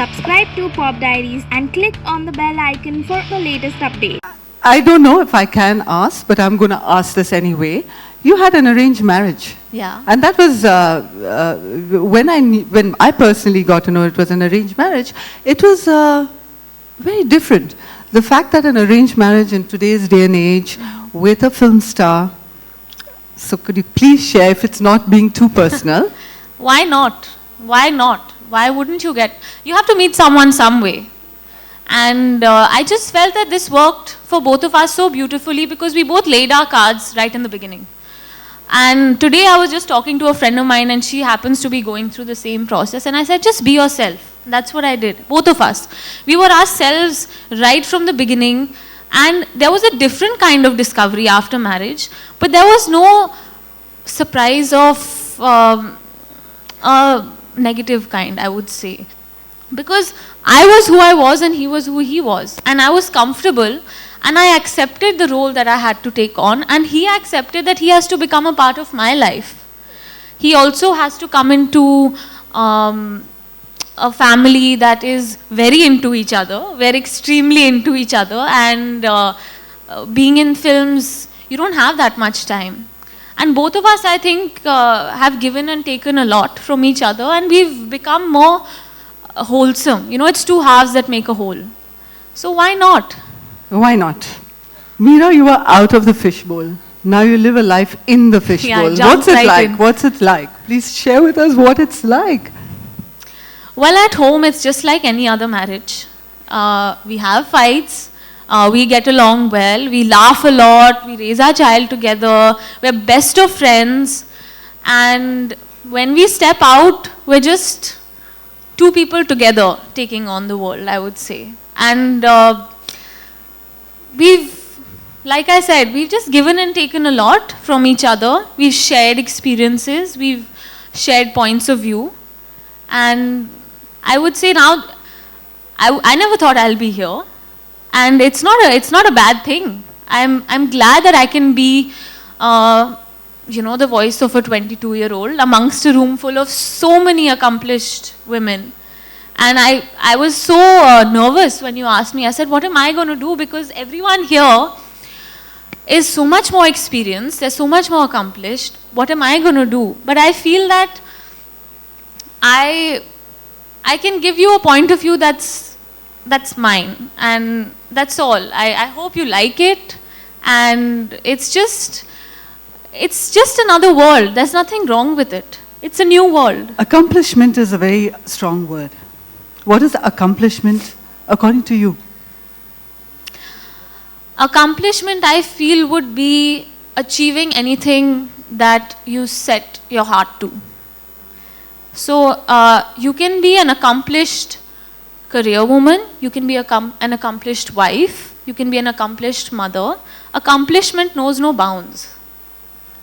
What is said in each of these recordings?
Subscribe to Pop Diaries and click on the bell icon for the latest update. I don't know if I can ask, but I'm going to ask this anyway. You had an arranged marriage. Yeah. And that was, when I personally got to know it was an arranged marriage, it was very different. The fact that an arranged marriage in today's day and age with a film star, so could you please share if it's not being too personal? Why not? Why not? Why wouldn't you you have to meet someone some way. And I just felt that this worked for both of us so beautifully because we both laid our cards right in the beginning. And today I was just talking to a friend of mine and she happens to be going through the same process. And I said, just be yourself. That's what I did. Both of us. We were ourselves right from the beginning. And there was a different kind of discovery after marriage. But there was no surprise of a negative kind, I would say. Because I was who I was and he was who he was. And I was comfortable and I accepted the role that I had to take on, and he accepted that he has to become a part of my life. He also has to come into a family that is very into each other. We're extremely into each other, and being in films, you don't have that much time. And both of us, I think, have given and taken a lot from each other, and we've become more wholesome. You know, it's two halves that make a whole. So why not? Why not? Mira, you are out of the fishbowl. Now you live a life in the fishbowl. Yeah, what's it right like? in. What's it like? Please share with us what it's like. Well, at home, it's just like any other marriage. We have fights. We get along well. We laugh a lot. We raise our child together. We're best of friends. And when we step out, we're just two people together taking on the world, I would say. And like I said, we've just given and taken a lot from each other. We've shared experiences. We've shared points of view. And I would say now, I never thought I'll be here. And it's not a bad thing. I'm glad that I can be, the voice of a 22-year-old amongst a room full of so many accomplished women. And I was so nervous when you asked me. I said, what am I going to do? Because everyone here is so much more experienced. They're so much more accomplished. What am I going to do? But I feel that I can give you a point of view that's mine. And that's all. I hope you like it. And it's just another world. There's nothing wrong with it. It's a new world. Accomplishment is a very strong word. What is accomplishment according to you? Accomplishment, I feel, would be achieving anything that you set your heart to. So you can be an accomplished career woman, you can be an accomplished wife, you can be an accomplished mother. Accomplishment knows no bounds.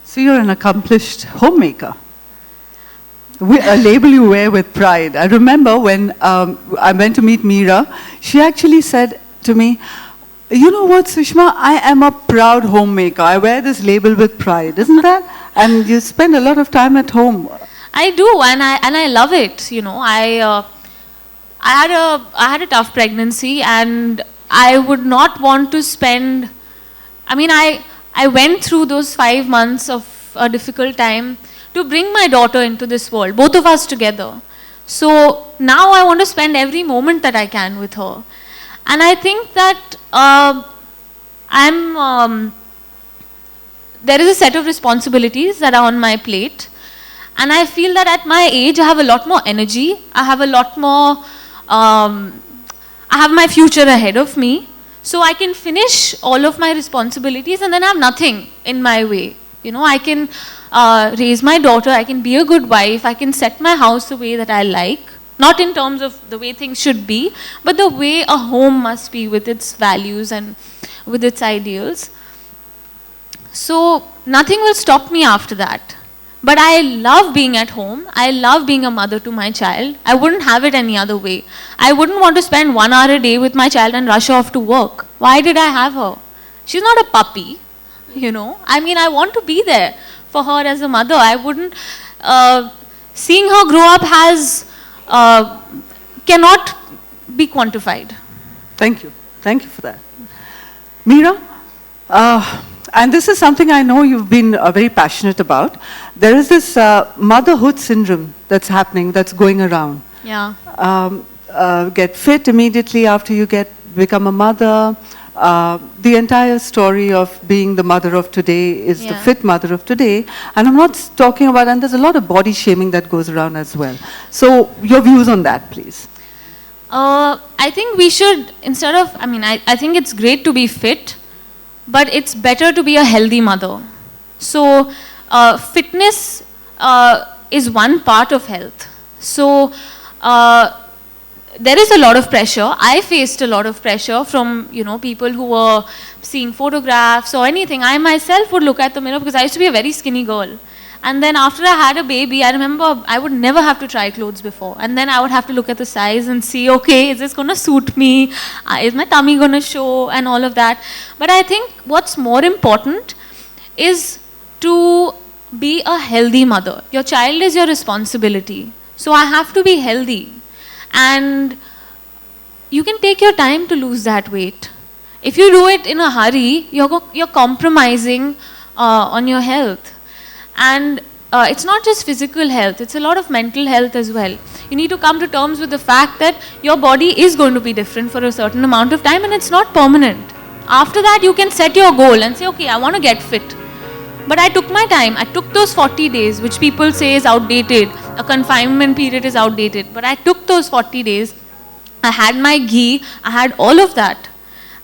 So you're an accomplished homemaker. A label you wear with pride. I remember when I went to meet Mira, she actually said to me, you know what, Sushma, I am a proud homemaker. I wear this label with pride, isn't that? And you spend a lot of time at home. I do, and I love it. You know, I had a tough pregnancy, and I would not want to spend. I mean, I went through those 5 months of a difficult time to bring my daughter into this world, both of us together. So now I want to spend every moment that I can with her. And I think that there is a set of responsibilities that are on my plate. And I feel that at my age, I have a lot more energy. I have a lot more, I have my future ahead of me. So I can finish all of my responsibilities and then have nothing in my way. You know, I can raise my daughter, I can be a good wife, I can set my house the way that I like. Not in terms of the way things should be, but the way a home must be with its values and with its ideals. So nothing will stop me after that. But I love being at home. I love being a mother to my child. I wouldn't have it any other way. I wouldn't want to spend 1 hour a day with my child and rush off to work. Why did I have her? She's not a puppy, you know. I mean, I want to be there for her as a mother. I wouldn't... seeing her grow up cannot be quantified. Thank you. Thank you for that. Mira, and this is something I know you've been very passionate about. There is this motherhood syndrome that's happening, that's going around. Yeah. Get fit immediately after you become a mother. The entire story of being the mother of today is the fit mother of today. And I'm not talking about, and there's a lot of body shaming that goes around as well. So your views on that, please. I think we should, instead of, I think it's great to be fit, but it's better to be a healthy mother. So fitness is one part of health. So there is a lot of pressure. I faced a lot of pressure from, people who were seeing photographs or anything. I myself would look at the mirror because I used to be a very skinny girl. And then after I had a baby, I remember I would never have to try clothes before. And then I would have to look at the size and see, okay, is this going to suit me? Is my tummy going to show? And all of that. But I think what's more important is to be a healthy mother. Your child is your responsibility. So I have to be healthy. And you can take your time to lose that weight. If you do it in a hurry, you're compromising on your health. And it's not just physical health, it's a lot of mental health as well. You need to come to terms with the fact that your body is going to be different for a certain amount of time and it's not permanent. After that, you can set your goal and say, okay, I want to get fit. But I took my time. I took those 40 days, which people say is outdated. A confinement period is outdated. But I took those 40 days. I had my ghee. I had all of that.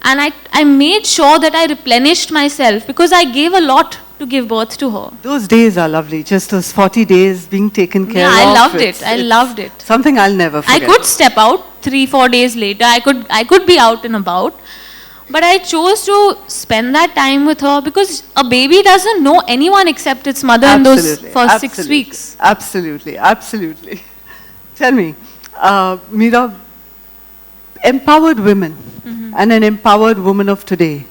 And I made sure that I replenished myself because I gave a lot to give birth to her. Those days are lovely. Just those 40 days being taken care of. Yeah, I loved it. I loved it. Something I'll never forget. I could step out 3-4 days later. I could be out and about. But I chose to spend that time with her because a baby doesn't know anyone except its mother in those first 6 weeks. Absolutely, absolutely. Tell me, Mira, empowered women and an empowered woman of today,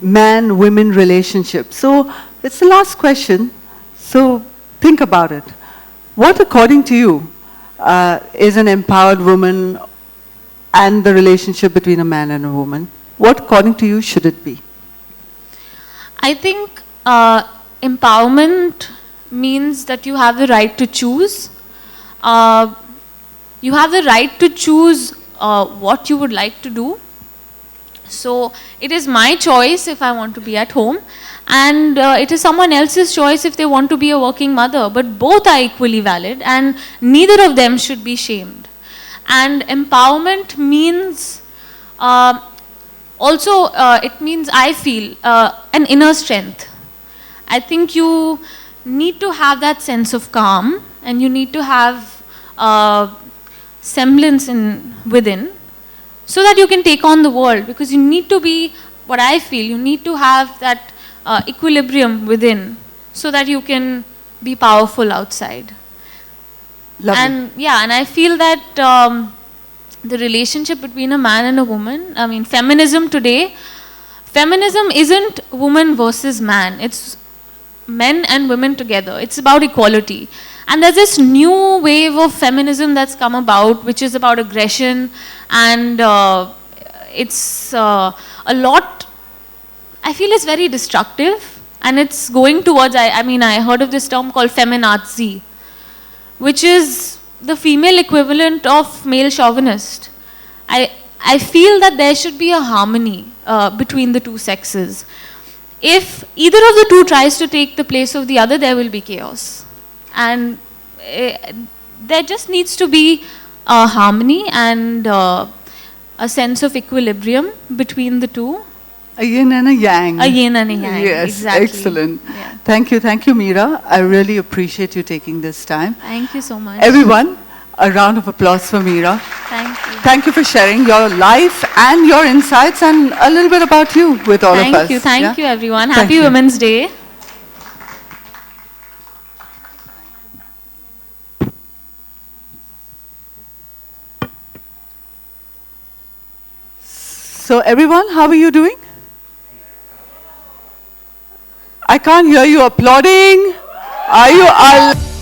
man-women relationship. So it's the last question, so think about it. What, according to you, is an empowered woman and the relationship between a man and a woman? What, according to you, should it be? I think empowerment means that you have the right to choose. You have the right to choose what you would like to do. So it is my choice if I want to be at home, and it is someone else's choice if they want to be a working mother. But both are equally valid, and neither of them should be shamed. And empowerment means also, it means, I feel, an inner strength. I think you need to have that sense of calm, and you need to have semblance within, so that you can take on the world. Because you need to be, what I feel, you need to have that equilibrium within, so that you can be powerful outside. Lovely. And I feel that the relationship between a man and a woman, feminism today, feminism isn't woman versus man. It's men and women together. It's about equality. And there's this new wave of feminism that's come about, which is about aggression, and it's a lot, I feel it's very destructive, and it's going towards, I heard of this term called feminazi, which is the female equivalent of male chauvinist. I feel that there should be a harmony between the two sexes. If either of the two tries to take the place of the other, there will be chaos. And there just needs to be a harmony and a sense of equilibrium between the two. A yin and a yang. A yin and a yang, yes, exactly. Excellent. Yeah. Thank you, Mira. I really appreciate you taking this time. Thank you so much. Everyone, a round of applause for Mira. Thank you. Thank you for sharing your life and your insights and a little bit about you with all of us. Thank you everyone. Thank Happy you. Women's Day. So everyone, how are you doing? I can't hear you applauding. Are you?